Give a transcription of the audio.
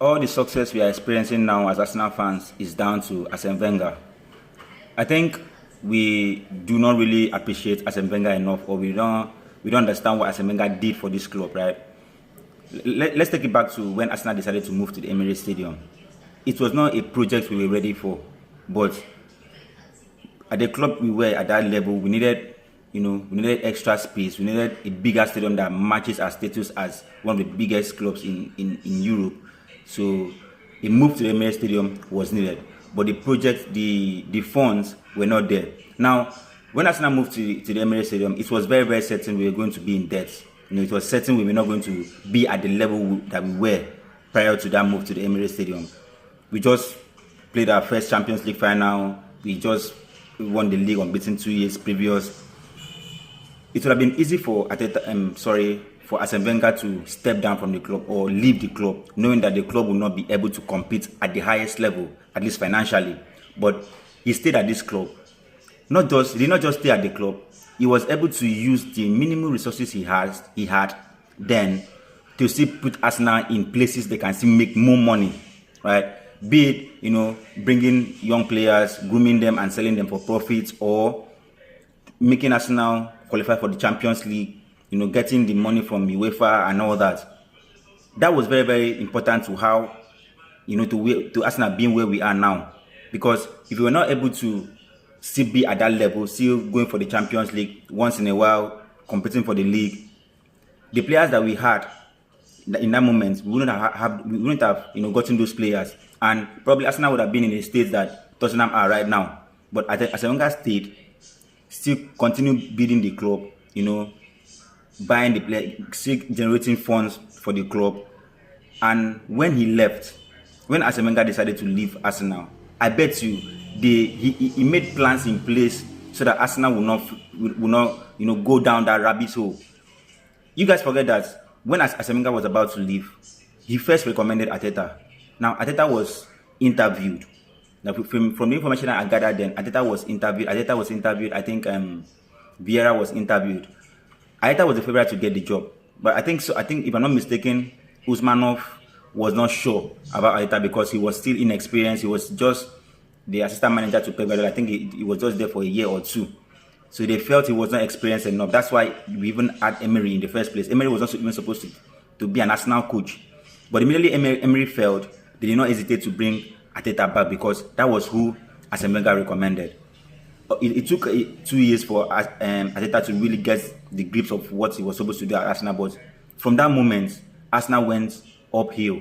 all the success we are experiencing now as Arsenal fans is down to Arséné Wenger. I think we do not really appreciate Arséné Wenger enough, or we don't understand what Arséné Wenger did for this club, right? Let's take it back to when Arsenal decided to move to the Emirates Stadium. It was not a project we were ready for, but at the club we were at that level, we needed extra space. We needed a bigger stadium that matches our status as one of the biggest clubs in Europe. So a move to the Emirates Stadium was needed, but the project, the funds were not there. Now, when Arsenal moved to the Emirates Stadium, it was very, very certain we were going to be in debt. It was certain we were not going to be at the level that we were prior to that move to the Emirates Stadium. We just played our first Champions League final. We just won the league unbeaten 2 years previous. It would have been easy for Arséné Wenger to step down from the club or leave the club, knowing that the club will not be able to compete at the highest level, at least financially. But he stayed at this club. He did not just stay at the club. He was able to use the minimal resources he had then to still put Arsenal in places they can still make more money, right? Be it, bringing young players, grooming them and selling them for profits, or making Arsenal qualify for the Champions League, getting the money from UEFA and all that. That was very, very important to how, to Arsenal being where we are now. Because if we were not able to still be at that level, still going for the Champions League once in a while, competing for the league, the players that we had in that moment, we wouldn't have gotten those players, and probably Arsenal would have been in a state that Tottenham are right now. But Arséné Wenger stayed, still continue building the club, buying the player, still generating funds for the club. And when he left, when Arséné Wenger decided to leave Arsenal, I bet you he made plans in place so that Arsenal will not go down that rabbit hole. You guys forget that when Arséné Wenger was about to leave, he first recommended Arteta. Now Arteta was interviewed. Now, from the information I gathered, then Arteta was interviewed. I think Vieira was interviewed. Arteta was the favorite to get the job, but I think if I'm not mistaken, Usmanov was not sure about Arteta because he was still inexperienced. He was just the assistant manager to Pep Guardiola. I think he was just there for a year or two, so they felt he was not experienced enough. That's why we even had Emery in the first place. Emery was not even supposed to be an Arsenal coach, but immediately Emery failed. They did not hesitate to bring Arteta back because that was who Arséné Wenger recommended. It took 2 years for Arteta to really get the grips of what he was supposed to do at Arsenal, but from that moment, Arsenal went uphill.